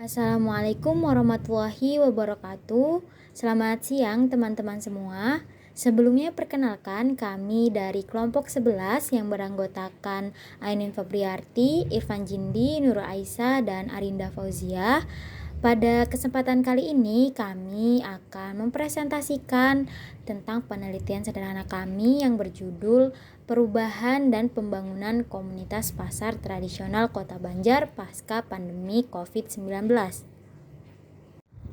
Assalamualaikum warahmatullahi wabarakatuh. Selamat siang teman-teman semua. Sebelumnya perkenalkan kami dari kelompok 11 yang beranggotakan Ainin Fabriarti, Irfan Jindi, Nurul Aisyah, dan Arinda Fauzia. Pada kesempatan kali ini kami akan mempresentasikan tentang penelitian sederhana kami yang berjudul Perubahan dan Pembangunan Komunitas Pasar Tradisional Kota Banjar Pasca Pandemi COVID-19.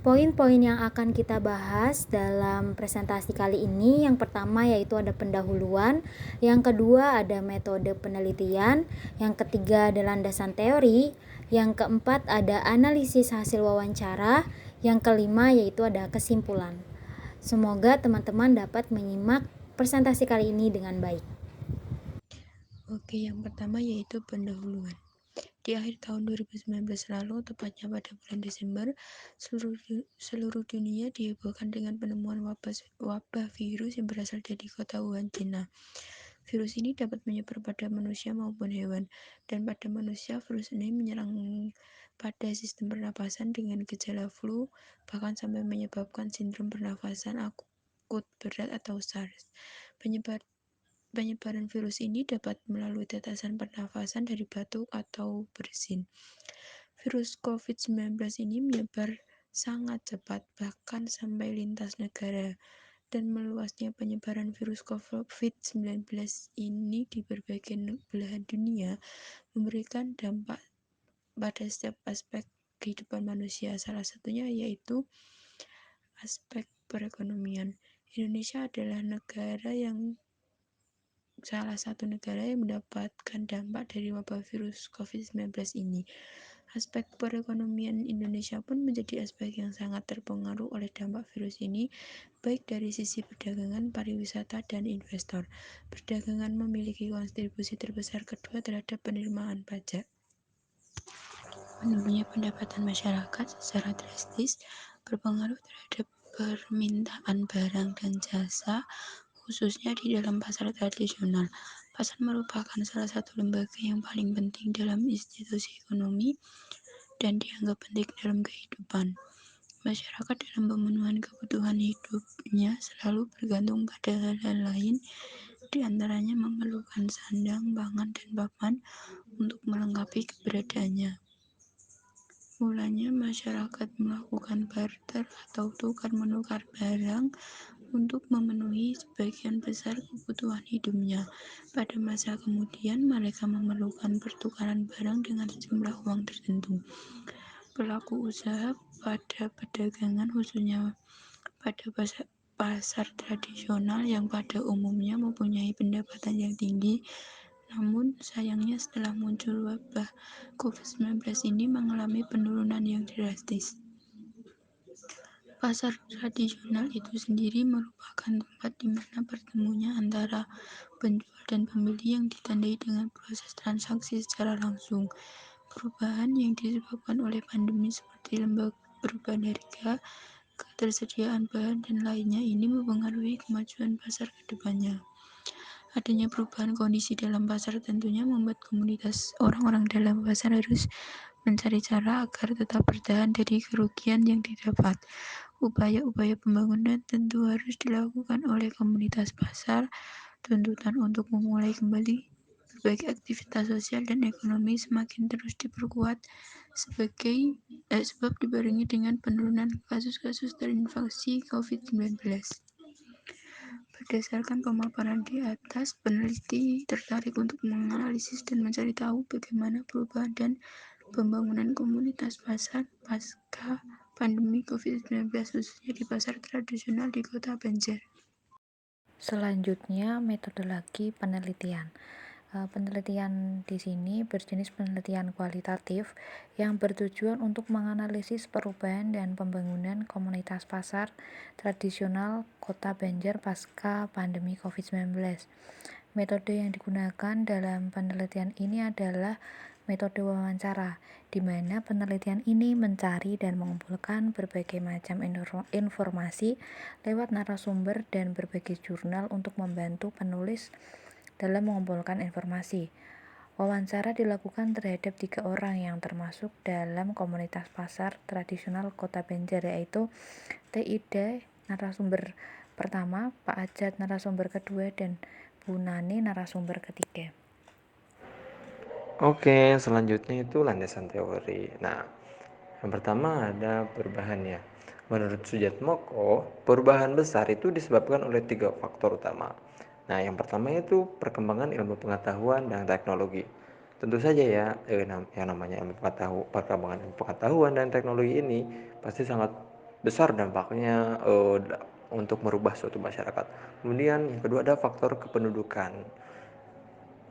Poin-poin yang akan kita bahas dalam presentasi kali ini, yang pertama yaitu ada pendahuluan, yang kedua ada metode penelitian, yang ketiga ada landasan teori, yang keempat ada analisis hasil wawancara, yang kelima yaitu ada kesimpulan. Semoga teman-teman dapat menyimak presentasi kali ini dengan baik. Oke, yang pertama yaitu pendahuluan. Di akhir tahun 2019 lalu, tepatnya pada bulan Desember, seluruh dunia dihebohkan dengan penemuan wabah virus yang berasal dari kota Wuhan, China. Virus ini dapat menyebar pada manusia maupun hewan, dan pada manusia virus ini menyerang pada sistem pernapasan dengan gejala flu, bahkan sampai menyebabkan sindrom pernafasan akut berat atau SARS. Penyebaran virus ini dapat melalui tetesan pernafasan dari batuk atau bersin. Virus COVID-19 ini menyebar sangat cepat, bahkan sampai lintas negara, dan meluasnya penyebaran virus COVID-19 ini di berbagai belahan dunia memberikan dampak pada setiap aspek kehidupan manusia. Salah satunya yaitu aspek perekonomian. Indonesia adalah salah satu negara yang mendapatkan dampak dari wabah virus COVID-19 ini. Aspek perekonomian Indonesia pun menjadi aspek yang sangat terpengaruh oleh dampak virus ini, baik dari sisi perdagangan, pariwisata, dan investor. Perdagangan memiliki kontribusi terbesar kedua terhadap penerimaan pajak. Menurunnya pendapatan masyarakat secara drastis berpengaruh terhadap permintaan barang dan jasa, khususnya di dalam pasar tradisional. Pasar merupakan salah satu lembaga yang paling penting dalam institusi ekonomi dan dianggap penting dalam kehidupan. Masyarakat dalam pemenuhan kebutuhan hidupnya selalu bergantung pada hal-hal lain, di antaranya memerlukan sandang, pangan, dan papan untuk melengkapi keberadaannya. Mulanya masyarakat melakukan barter atau tukar-menukar barang untuk memenuhi sebagian besar kebutuhan hidupnya. Pada masa kemudian, mereka memerlukan pertukaran barang dengan sejumlah uang tertentu. Pelaku usaha pada perdagangan, khususnya pada pasar tradisional yang pada umumnya mempunyai pendapatan yang tinggi, namun sayangnya setelah muncul wabah COVID-19 ini mengalami penurunan yang drastis. Pasar tradisional itu sendiri merupakan tempat di mana bertemunya antara penjual dan pembeli yang ditandai dengan proses transaksi secara langsung. Perubahan yang disebabkan oleh pandemi seperti perubahan harga, ketersediaan bahan, dan lainnya ini mempengaruhi kemajuan pasar ke depannya. Adanya perubahan kondisi dalam pasar tentunya membuat komunitas orang-orang dalam pasar harus mencari cara agar tetap bertahan dari kerugian yang didapat. Upaya-upaya pembangunan tentu harus dilakukan oleh komunitas pasar. Tuntutan untuk memulai kembali berbagai aktivitas sosial dan ekonomi semakin terus diperkuat sebab dibarengi dengan penurunan kasus-kasus terinfeksi COVID-19. Berdasarkan pemaparan di atas, peneliti tertarik untuk menganalisis dan mencari tahu bagaimana perubahan dan pembangunan komunitas pasar pasca pandemi COVID-19 khususnya di pasar tradisional di Kota Banjar. Selanjutnya, metodologi penelitian. Penelitian di sini berjenis penelitian kualitatif yang bertujuan untuk menganalisis perubahan dan pembangunan komunitas pasar tradisional Kota Banjar pasca pandemi COVID-19. Metode yang digunakan dalam penelitian ini adalah metode wawancara, di mana penelitian ini mencari dan mengumpulkan berbagai macam informasi lewat narasumber dan berbagai jurnal untuk membantu penulis dalam mengumpulkan informasi. Wawancara dilakukan terhadap 3 orang yang termasuk dalam komunitas pasar tradisional Kota Banjar, yaitu Teh Ida narasumber pertama, Pak Ajat narasumber kedua, dan Bu Nani narasumber ketiga. Oke, selanjutnya itu landasan teori. Nah, yang pertama ada perubahan ya. Menurut Sujatmoko, perubahan besar itu disebabkan oleh 3 faktor utama. Nah, yang pertama itu perkembangan ilmu pengetahuan dan teknologi. Tentu saja ya, yang namanya perkembangan ilmu pengetahuan dan teknologi ini pasti sangat besar dampaknya untuk merubah suatu masyarakat. Kemudian yang kedua ada faktor kependudukan.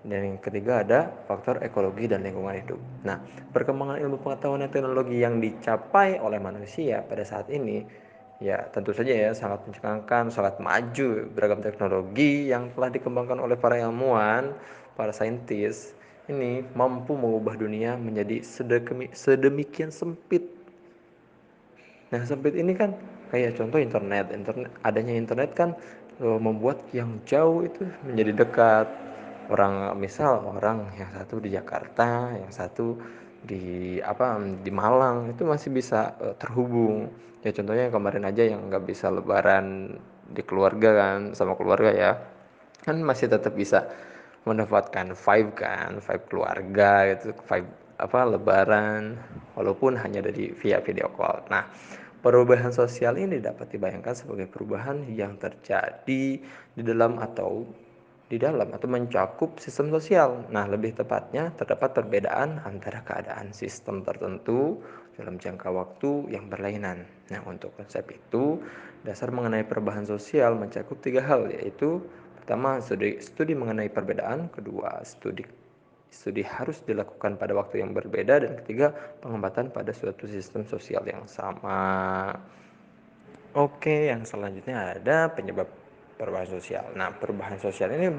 Dan yang ketiga ada faktor ekologi dan lingkungan hidup. Nah, perkembangan ilmu pengetahuan dan teknologi yang dicapai oleh manusia pada saat ini ya tentu saja ya sangat mencengangkan, sangat maju. Beragam teknologi yang telah dikembangkan oleh para ilmuwan, para saintis ini mampu mengubah dunia menjadi sedemikian sempit. Nah, sempit ini kan kayak contoh internet. Adanya internet kan membuat yang jauh itu menjadi dekat. Orang yang satu di Jakarta, yang satu di Malang itu masih bisa terhubung. Ya contohnya kemarin aja yang nggak bisa lebaran di keluarga kan sama keluarga ya, kan masih tetap bisa mendapatkan vibe keluarga gitu, vibe lebaran walaupun hanya dari via video call. Nah, perubahan sosial ini dapat dibayangkan sebagai perubahan yang terjadi di dalam atau mencakup sistem sosial. Nah, lebih tepatnya terdapat perbedaan antara keadaan sistem tertentu dalam jangka waktu yang berlainan. Nah, untuk konsep itu, dasar mengenai perubahan sosial mencakup 3 hal, yaitu pertama, studi mengenai perbedaan, kedua, studi harus dilakukan pada waktu yang berbeda, dan ketiga, pengamatan pada suatu sistem sosial yang sama. Oke, yang selanjutnya ada penyebab perubahan sosial. Nah, perubahan sosial ini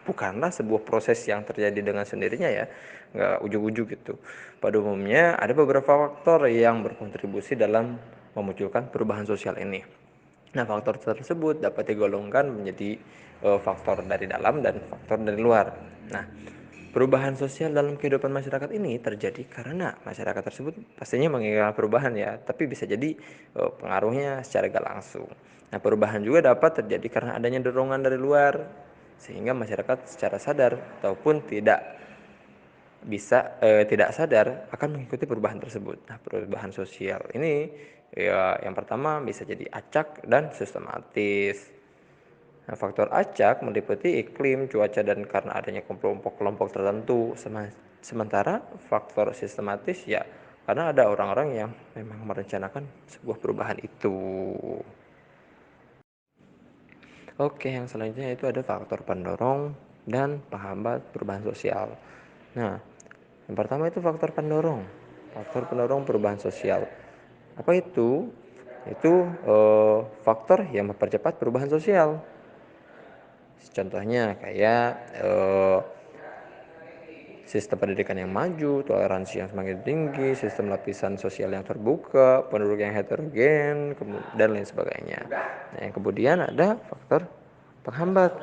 bukanlah sebuah proses yang terjadi dengan sendirinya ya, nggak ujuk-ujuk gitu. Pada umumnya ada beberapa faktor yang berkontribusi dalam memunculkan perubahan sosial ini. Nah, faktor tersebut dapat digolongkan menjadi faktor dari dalam dan faktor dari luar. Nah, perubahan sosial dalam kehidupan masyarakat ini terjadi karena masyarakat tersebut pastinya menginginkan perubahan ya, tapi bisa jadi pengaruhnya secara gak langsung. Nah, perubahan juga dapat terjadi karena adanya dorongan dari luar, sehingga masyarakat secara sadar ataupun tidak sadar akan mengikuti perubahan tersebut. Nah, perubahan sosial ini ya yang pertama bisa jadi acak dan sistematis. Nah, faktor acak meliputi iklim, cuaca, dan karena adanya kelompok-kelompok tertentu. Sementara faktor sistematis ya karena ada orang-orang yang memang merencanakan sebuah perubahan itu. Oke, yang selanjutnya itu ada faktor pendorong dan penghambat perubahan sosial. Nah, yang pertama itu faktor pendorong. Faktor pendorong perubahan sosial. Apa itu? Itu faktor yang mempercepat perubahan sosial. Contohnya kayak sistem pendidikan yang maju, toleransi yang semakin tinggi, sistem lapisan sosial yang terbuka, penduduk yang heterogen, dan lain sebagainya. Nah, yang kemudian ada faktor penghambat.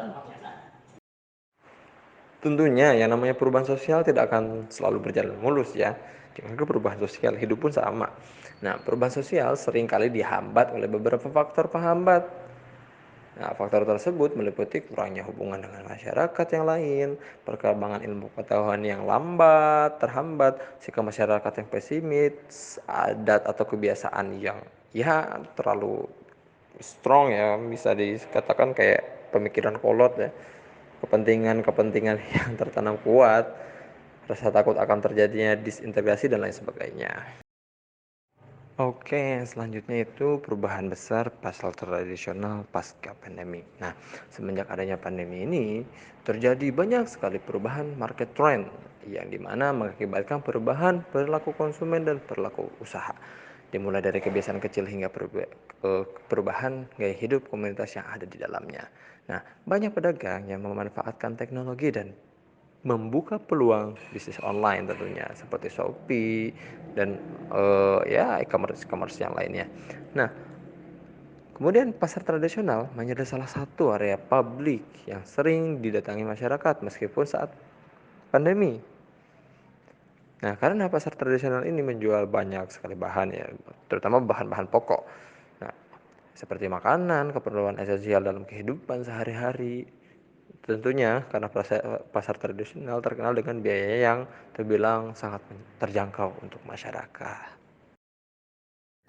Tentunya yang namanya perubahan sosial tidak akan selalu berjalan mulus ya. Dengan perubahan sosial hidup pun sama. Nah, perubahan sosial seringkali dihambat oleh beberapa faktor penghambat. Nah, faktor tersebut meliputi kurangnya hubungan dengan masyarakat yang lain, perkembangan ilmu pengetahuan yang terhambat, sikap masyarakat yang pesimis, adat atau kebiasaan yang ya terlalu strong ya, bisa dikatakan kayak pemikiran kolot ya, kepentingan-kepentingan yang tertanam kuat, rasa takut akan terjadinya disintegrasi dan lain sebagainya. Oke, selanjutnya itu perubahan besar pasar tradisional pasca pandemi. Nah, semenjak adanya pandemi ini, terjadi banyak sekali perubahan market trend yang dimana mengakibatkan perubahan perilaku konsumen dan perilaku usaha. Dimulai dari kebiasaan kecil hingga perubahan gaya hidup komunitas yang ada di dalamnya. Nah, banyak pedagang yang memanfaatkan teknologi dan membuka peluang bisnis online tentunya seperti Shopee dan ya e-commerce yang lainnya. Nah, kemudian pasar tradisional menjadi salah satu area publik yang sering didatangi masyarakat meskipun saat pandemi. Nah, karena pasar tradisional ini menjual banyak sekali bahan ya, terutama bahan-bahan pokok. Nah, seperti makanan, keperluan esensial dalam kehidupan sehari-hari. Tentunya karena pasar tradisional terkenal dengan biaya yang terbilang sangat terjangkau untuk masyarakat.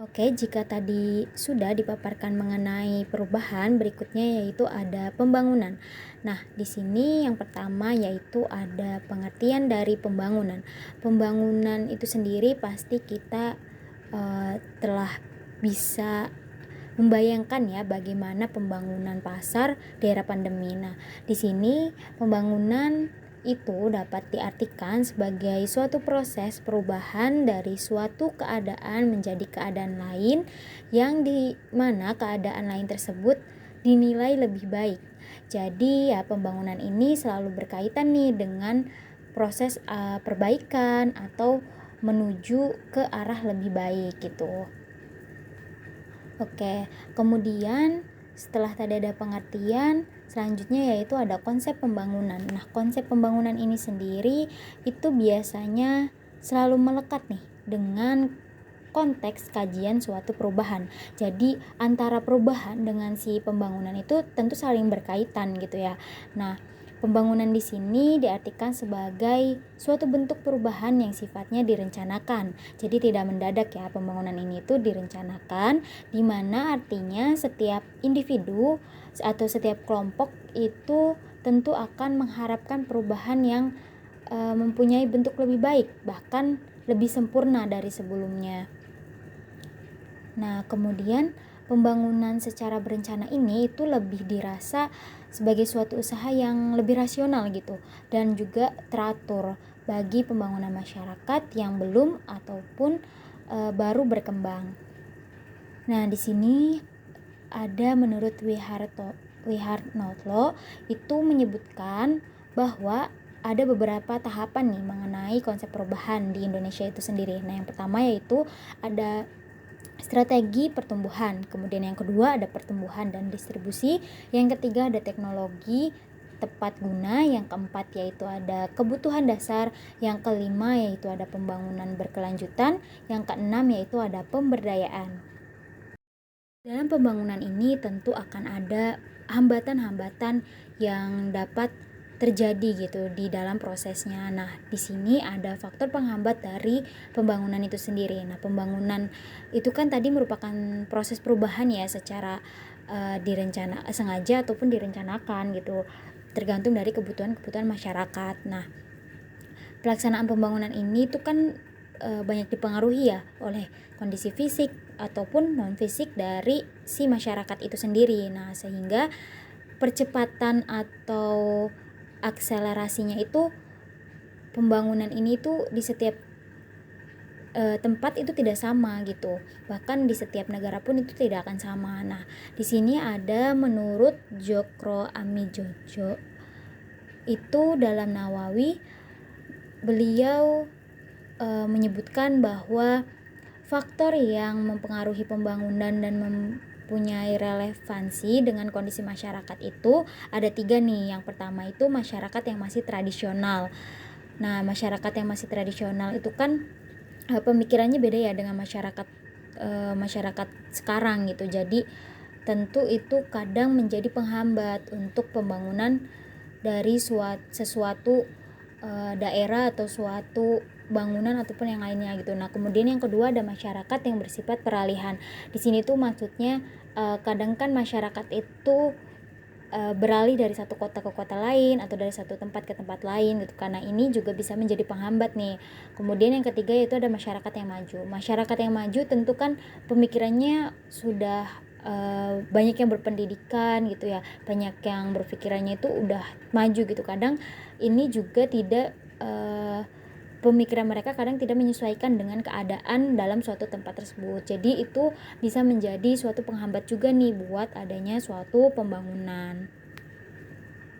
Oke, jika tadi sudah dipaparkan mengenai perubahan, berikutnya yaitu ada pembangunan. Nah, di sini yang pertama yaitu ada pengertian dari pembangunan. Pembangunan itu sendiri pasti kita telah bisa membayangkan ya bagaimana pembangunan pasar di era pandemi. Nah, di sini pembangunan itu dapat diartikan sebagai suatu proses perubahan dari suatu keadaan menjadi keadaan lain yang di mana keadaan lain tersebut dinilai lebih baik. Jadi ya pembangunan ini selalu berkaitan nih dengan proses perbaikan atau menuju ke arah lebih baik gitu. Oke, kemudian setelah tadi ada pengertian, selanjutnya yaitu ada konsep pembangunan. Nah, konsep pembangunan ini sendiri itu biasanya selalu melekat nih dengan konteks kajian suatu perubahan. Jadi antara perubahan dengan si pembangunan itu tentu saling berkaitan gitu ya. Nah, pembangunan di sini diartikan sebagai suatu bentuk perubahan yang sifatnya direncanakan. Jadi tidak mendadak ya, pembangunan ini itu direncanakan, di mana artinya setiap individu atau setiap kelompok itu tentu akan mengharapkan perubahan yang mempunyai bentuk lebih baik, bahkan lebih sempurna dari sebelumnya. Nah, kemudian pembangunan secara berencana ini itu lebih dirasa sebagai suatu usaha yang lebih rasional gitu dan juga teratur bagi pembangunan masyarakat yang belum ataupun baru berkembang. Nah, di sini ada menurut Wiharnotlo itu menyebutkan bahwa ada beberapa tahapan nih mengenai konsep perubahan di Indonesia itu sendiri. Nah, yang pertama yaitu ada strategi pertumbuhan, kemudian yang kedua ada pertumbuhan dan distribusi, yang ketiga ada teknologi tepat guna, yang keempat yaitu ada kebutuhan dasar, yang kelima yaitu ada pembangunan berkelanjutan, yang keenam yaitu ada pemberdayaan. Dalam pembangunan ini tentu akan ada hambatan-hambatan yang dapat terjadi gitu di dalam prosesnya. Nah, di sini ada faktor penghambat dari pembangunan itu sendiri. Nah, pembangunan itu kan tadi merupakan proses perubahan ya secara direncana sengaja ataupun direncanakan gitu. Tergantung dari kebutuhan-kebutuhan masyarakat. Nah, pelaksanaan pembangunan ini itu kan banyak dipengaruhi ya oleh kondisi fisik ataupun non fisik dari si masyarakat itu sendiri. Nah, sehingga percepatan atau akselerasinya itu pembangunan ini tuh di setiap tempat itu tidak sama gitu. Bahkan di setiap negara pun itu tidak akan sama. Nah, di sini ada menurut Jokro Amijojo itu dalam Nawawi beliau menyebutkan bahwa faktor yang mempengaruhi pembangunan dan mempunyai relevansi dengan kondisi masyarakat itu ada 3 nih. Yang pertama itu masyarakat yang masih tradisional. Nah, masyarakat yang masih tradisional itu kan pemikirannya beda ya dengan masyarakat sekarang gitu. Jadi tentu itu kadang menjadi penghambat untuk pembangunan dari sesuatu daerah atau suatu bangunan ataupun yang lainnya gitu. Nah, kemudian yang kedua ada masyarakat yang bersifat peralihan. Di sini tuh maksudnya kadang kan masyarakat itu beralih dari satu kota ke kota lain atau dari satu tempat ke tempat lain gitu. Karena ini juga bisa menjadi penghambat nih. Kemudian yang ketiga yaitu ada masyarakat yang maju. Masyarakat yang maju tentu kan pemikirannya sudah banyak yang berpendidikan gitu ya, banyak yang berpikirannya itu udah maju gitu. Kadang ini juga tidak pemikiran mereka kadang tidak menyesuaikan dengan keadaan dalam suatu tempat tersebut. Jadi itu bisa menjadi suatu penghambat juga nih buat adanya suatu pembangunan.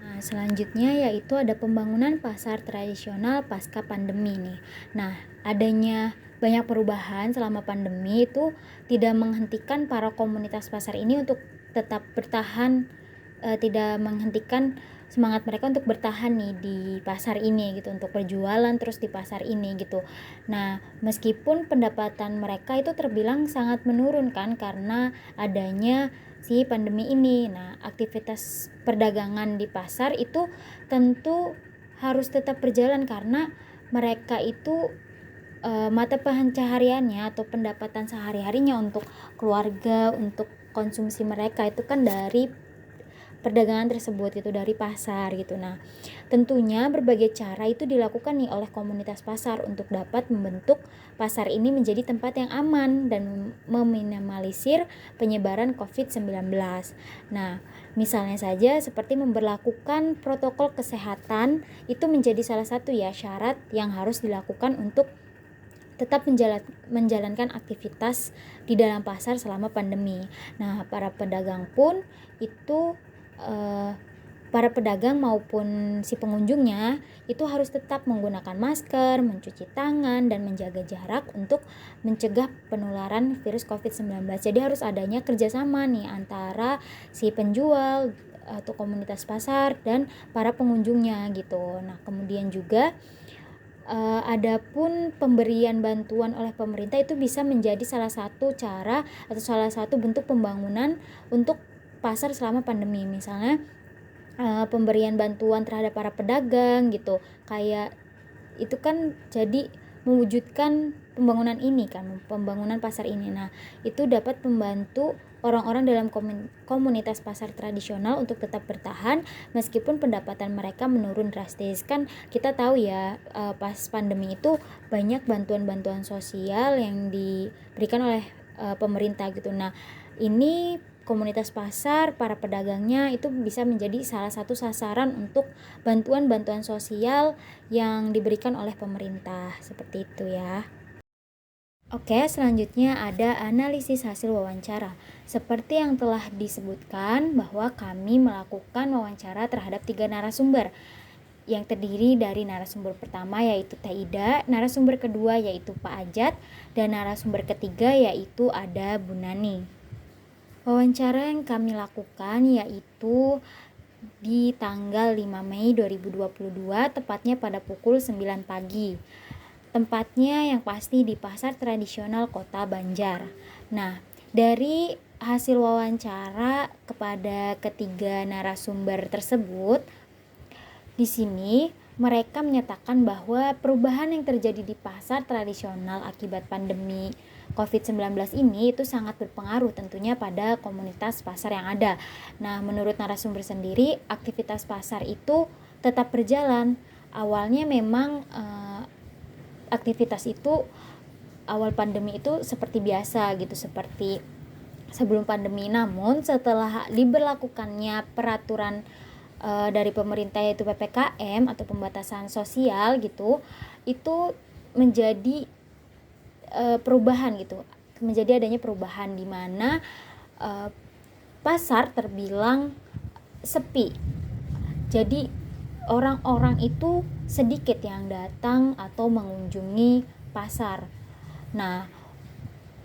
Nah, selanjutnya yaitu ada pembangunan pasar tradisional pasca pandemi nih. Nah, adanya banyak perubahan selama pandemi itu tidak menghentikan para komunitas pasar ini untuk tetap bertahan, tidak menghentikan semangat mereka untuk bertahan nih di pasar ini gitu, untuk berjualan terus di pasar ini gitu. Nah, meskipun pendapatan mereka itu terbilang sangat menurun kan karena adanya si pandemi ini. Nah, aktivitas perdagangan di pasar itu tentu harus tetap berjalan karena mereka itu mata pencahariannya atau pendapatan sehari-harinya untuk keluarga, untuk konsumsi mereka itu kan dari perdagangan tersebut gitu, dari pasar gitu. Nah, tentunya berbagai cara itu dilakukan nih oleh komunitas pasar untuk dapat membentuk pasar ini menjadi tempat yang aman dan meminimalisir penyebaran COVID-19. Nah, misalnya saja seperti memberlakukan protokol kesehatan itu menjadi salah satu ya syarat yang harus dilakukan untuk tetap menjalankan aktivitas di dalam pasar selama pandemi. Nah, para pedagang maupun si pengunjungnya itu harus tetap menggunakan masker, mencuci tangan, dan menjaga jarak untuk mencegah penularan virus COVID-19. Jadi harus adanya kerjasama nih antara si penjual atau komunitas pasar dan para pengunjungnya gitu. Nah, kemudian juga adapun pemberian bantuan oleh pemerintah itu bisa menjadi salah satu cara atau salah satu bentuk pembangunan untuk pasar selama pandemi. Misalnya pemberian bantuan terhadap para pedagang gitu, kayak itu kan jadi mewujudkan pembangunan ini kan, pembangunan pasar ini. Nah, itu dapat membantu orang-orang dalam komunitas pasar tradisional untuk tetap bertahan meskipun pendapatan mereka menurun drastis. Kan kita tahu ya, pas pandemi itu banyak bantuan-bantuan sosial yang diberikan oleh pemerintah gitu. Nah, ini komunitas pasar, para pedagangnya itu bisa menjadi salah satu sasaran untuk bantuan-bantuan sosial yang diberikan oleh pemerintah, seperti itu ya. Oke, selanjutnya ada analisis hasil wawancara. Seperti yang telah disebutkan bahwa kami melakukan wawancara terhadap 3 narasumber yang terdiri dari narasumber pertama yaitu Teh Ida, narasumber kedua yaitu Pak Ajat, dan narasumber ketiga yaitu ada Bu Nani. Wawancara yang kami lakukan yaitu di tanggal 5 Mei 2022, tepatnya pada pukul 9 pagi. Tempatnya yang pasti di Pasar Tradisional Kota Banjar. Nah, dari hasil wawancara kepada ketiga narasumber tersebut, di sini mereka menyatakan bahwa perubahan yang terjadi di pasar tradisional akibat pandemi COVID-19 ini itu sangat berpengaruh tentunya pada komunitas pasar yang ada. Nah, menurut narasumber sendiri, aktivitas pasar itu tetap berjalan. Awalnya memang aktivitas itu awal pandemi itu seperti biasa gitu, seperti sebelum pandemi. Namun setelah diberlakukannya peraturan dari pemerintah yaitu PPKM atau pembatasan sosial gitu, itu menjadi perubahan gitu, menjadi adanya perubahan di mana pasar terbilang sepi. Jadi orang-orang itu sedikit yang datang atau mengunjungi pasar. Nah,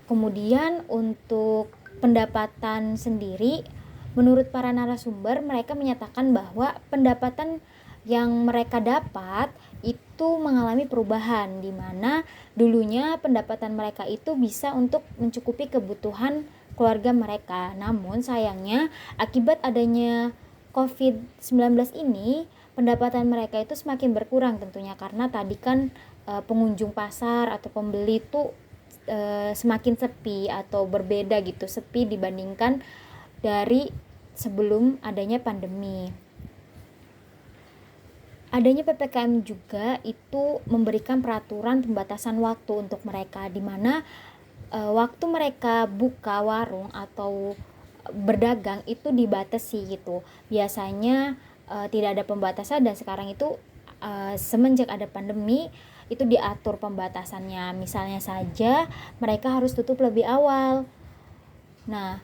kemudian untuk pendapatan sendiri, menurut para narasumber, mereka menyatakan bahwa pendapatan yang mereka dapat itu mengalami perubahan, di mana dulunya pendapatan mereka itu bisa untuk mencukupi kebutuhan keluarga mereka. Namun sayangnya akibat adanya COVID-19 ini, pendapatan mereka itu semakin berkurang tentunya karena tadi kan pengunjung pasar atau pembeli itu semakin sepi atau berbeda gitu, sepi dibandingkan dari sebelum adanya pandemi. Adanya PPKM juga itu memberikan peraturan pembatasan waktu untuk mereka, di mana waktu mereka buka warung atau berdagang itu dibatasi gitu. Biasanya tidak ada pembatasan, dan sekarang itu semenjak ada pandemi itu diatur pembatasannya. Misalnya saja mereka harus tutup lebih awal. Nah,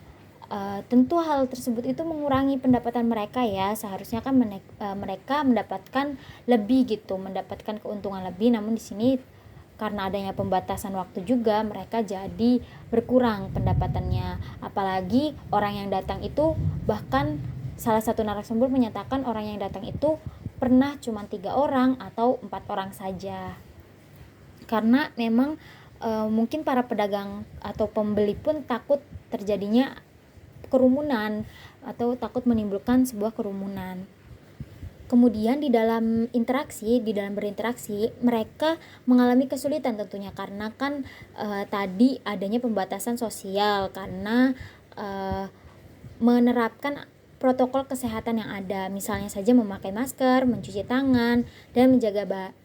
tentu hal tersebut itu mengurangi pendapatan mereka ya. Seharusnya kan mereka mendapatkan lebih gitu, mendapatkan keuntungan lebih. Namun di sini karena adanya pembatasan waktu juga, mereka jadi berkurang pendapatannya. Apalagi orang yang datang itu bahkan salah satu narasumber menyatakan orang yang datang itu pernah cuma 3 orang atau 4 orang saja. Karena memang mungkin para pedagang atau pembeli pun takut terjadinya kerumunan atau takut menimbulkan sebuah kerumunan. Kemudian di dalam berinteraksi, mereka mengalami kesulitan tentunya karena kan tadi adanya pembatasan sosial karena menerapkan protokol kesehatan yang ada, misalnya saja memakai masker, mencuci tangan, dan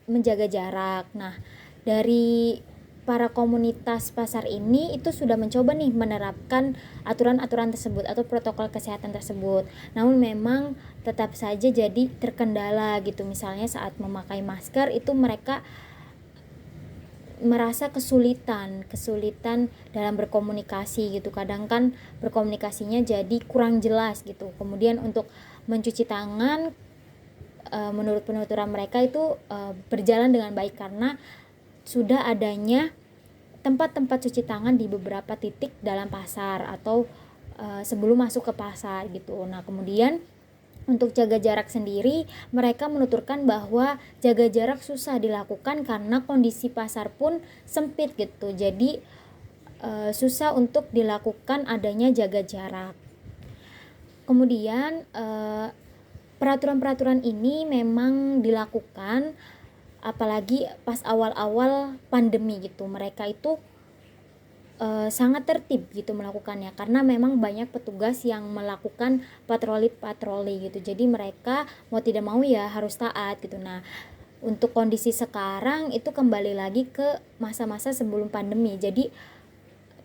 menjaga jarak. Nah, dari para komunitas pasar ini itu sudah mencoba nih menerapkan aturan-aturan tersebut atau protokol kesehatan tersebut. Namun memang tetap saja jadi terkendala gitu. Misalnya saat memakai masker itu mereka merasa kesulitan dalam berkomunikasi gitu. Kadang kan berkomunikasinya jadi kurang jelas gitu. Kemudian untuk mencuci tangan menurut penuturan mereka itu berjalan dengan baik karena sudah adanya tempat-tempat cuci tangan di beberapa titik dalam pasar atau sebelum masuk ke pasar gitu. Nah, kemudian untuk jaga jarak sendiri, mereka menuturkan bahwa jaga jarak susah dilakukan karena kondisi pasar pun sempit gitu. Jadi susah untuk dilakukan adanya jaga jarak. Kemudian peraturan-peraturan ini memang dilakukan apalagi pas awal-awal pandemi gitu. Mereka itu sangat tertib gitu melakukannya karena memang banyak petugas yang melakukan patroli gitu. Jadi mereka mau tidak mau ya harus taat gitu. Nah, untuk kondisi sekarang itu kembali lagi ke masa-masa sebelum pandemi. Jadi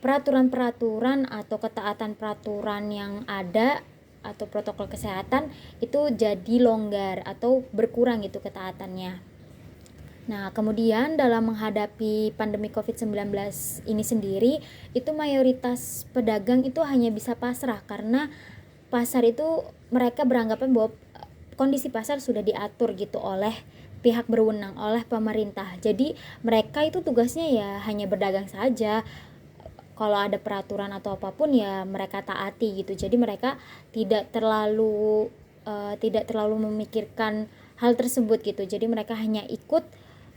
peraturan-peraturan atau ketaatan peraturan yang ada atau protokol kesehatan itu jadi longgar atau berkurang gitu ketaatannya. Nah, kemudian dalam menghadapi pandemi COVID-19 ini sendiri, itu mayoritas pedagang itu hanya bisa pasrah karena pasar itu mereka beranggapan bahwa kondisi pasar sudah diatur gitu oleh pihak berwenang, oleh pemerintah. Jadi mereka itu tugasnya ya hanya berdagang saja. Kalau ada peraturan atau apapun ya mereka taati gitu. Jadi mereka tidak terlalu memikirkan hal tersebut gitu. Jadi mereka hanya ikut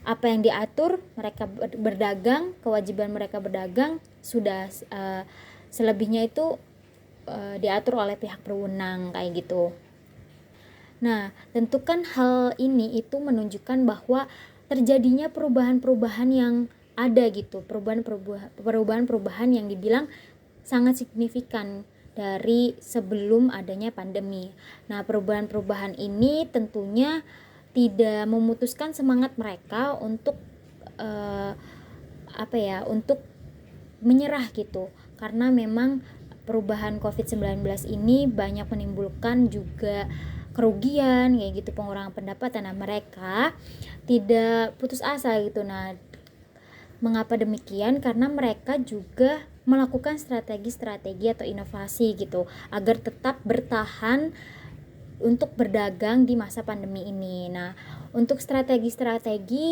apa yang diatur, mereka berdagang, kewajiban mereka berdagang, sudah selebihnya itu diatur oleh pihak berwenang kayak gitu. Nah, tentu kan hal ini itu menunjukkan bahwa terjadinya perubahan-perubahan yang ada gitu, perubahan-perubahan yang dibilang sangat signifikan dari sebelum adanya pandemi. Nah, perubahan-perubahan ini tentunya tidak memutuskan semangat mereka untuk untuk menyerah gitu. Karena memang perubahan COVID-19 ini banyak menimbulkan juga kerugian kayak gitu, pengurangan pendapatan. Nah, mereka tidak putus asa gitu. Nah, mengapa demikian? Karena mereka juga melakukan strategi-strategi atau inovasi gitu agar tetap bertahan untuk berdagang di masa pandemi ini. Nah, untuk strategi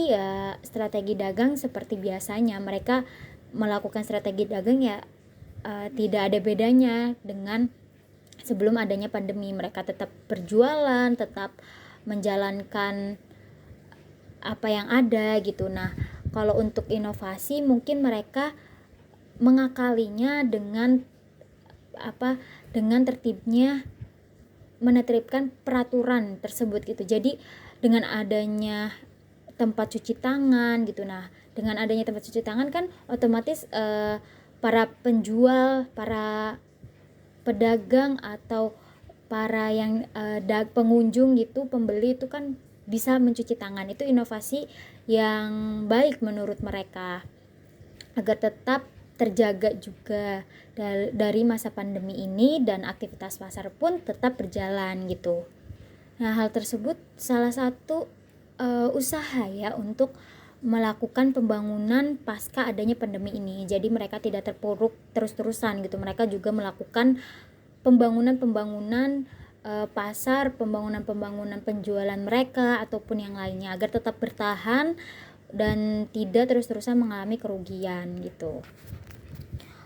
ya strategi dagang seperti biasanya mereka melakukan strategi dagang ya tidak ada bedanya dengan sebelum adanya pandemi. Mereka tetap berjualan, tetap menjalankan apa yang ada gitu. Nah, kalau untuk inovasi mungkin mereka mengakalinya dengan tertibnya menerapkan peraturan tersebut gitu. Jadi dengan adanya tempat cuci tangan gitu. Nah, dengan adanya tempat cuci tangan kan otomatis para penjual, para pedagang atau para yang pengunjung gitu, pembeli itu kan bisa mencuci tangan. Itu inovasi yang baik menurut mereka agar tetap terjaga juga dari masa pandemi ini dan aktivitas pasar pun tetap berjalan gitu. Nah, hal tersebut salah satu usaha ya untuk melakukan pembangunan pasca adanya pandemi ini. Jadi mereka tidak terpuruk terus-terusan gitu. Mereka juga melakukan pembangunan pasar, pembangunan penjualan mereka ataupun yang lainnya agar tetap bertahan dan tidak terus-terusan mengalami kerugian gitu.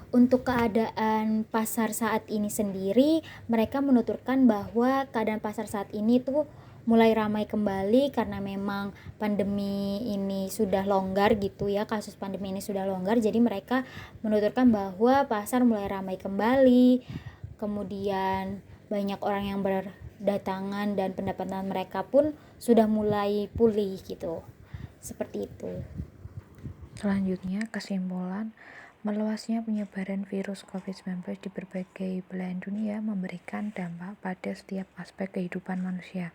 Untuk keadaan pasar saat ini sendiri, mereka menuturkan bahwa keadaan pasar saat ini tuh mulai ramai kembali karena memang pandemi ini sudah longgar gitu ya, kasus pandemi ini sudah longgar, jadi mereka menuturkan bahwa pasar mulai ramai kembali, kemudian banyak orang yang berdatangan dan pendapatan mereka pun sudah mulai pulih gitu, seperti itu. Selanjutnya, kesimpulan meluasnya penyebaran virus COVID-19 di berbagai belahan dunia memberikan dampak pada setiap aspek kehidupan manusia.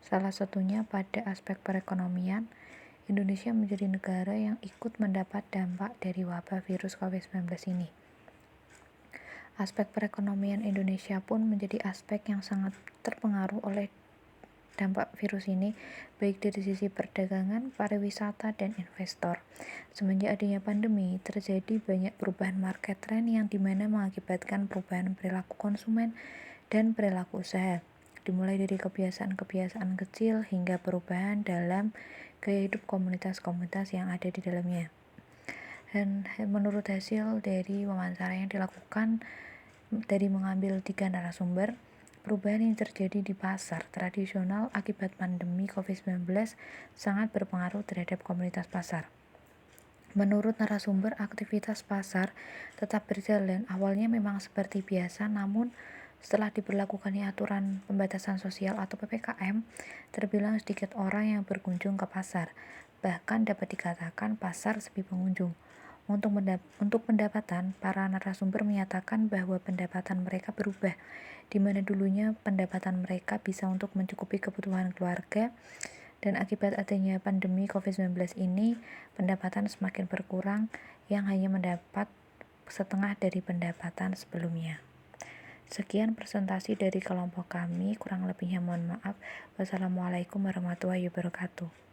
Salah satunya pada aspek perekonomian, Indonesia menjadi negara yang ikut mendapat dampak dari wabah virus COVID-19 ini. Aspek perekonomian Indonesia pun menjadi aspek yang sangat terpengaruh oleh dampak virus ini, baik dari sisi perdagangan, pariwisata, dan investor. Semenjak adanya pandemi, terjadi banyak perubahan market trend yang dimana mengakibatkan perubahan perilaku konsumen dan perilaku usaha, dimulai dari kebiasaan-kebiasaan kecil hingga perubahan dalam gaya hidup komunitas-komunitas yang ada di dalamnya. Dan menurut hasil dari wawancara yang dilakukan dari mengambil 3 narasumber, perubahan yang terjadi di pasar tradisional akibat pandemi COVID-19 sangat berpengaruh terhadap komunitas pasar. Menurut narasumber, aktivitas pasar tetap berjalan. Awalnya memang seperti biasa, namun setelah diberlakukannya aturan pembatasan sosial atau PPKM, terbilang sedikit orang yang berkunjung ke pasar. Bahkan dapat dikatakan pasar sepi pengunjung. Untuk pendapatan, para narasumber menyatakan bahwa pendapatan mereka berubah, di mana dulunya pendapatan mereka bisa untuk mencukupi kebutuhan keluarga, dan akibat adanya pandemi COVID-19 ini, pendapatan semakin berkurang yang hanya mendapat setengah dari pendapatan sebelumnya. Sekian presentasi dari kelompok kami, kurang lebihnya mohon maaf. Wassalamualaikum warahmatullahi wabarakatuh.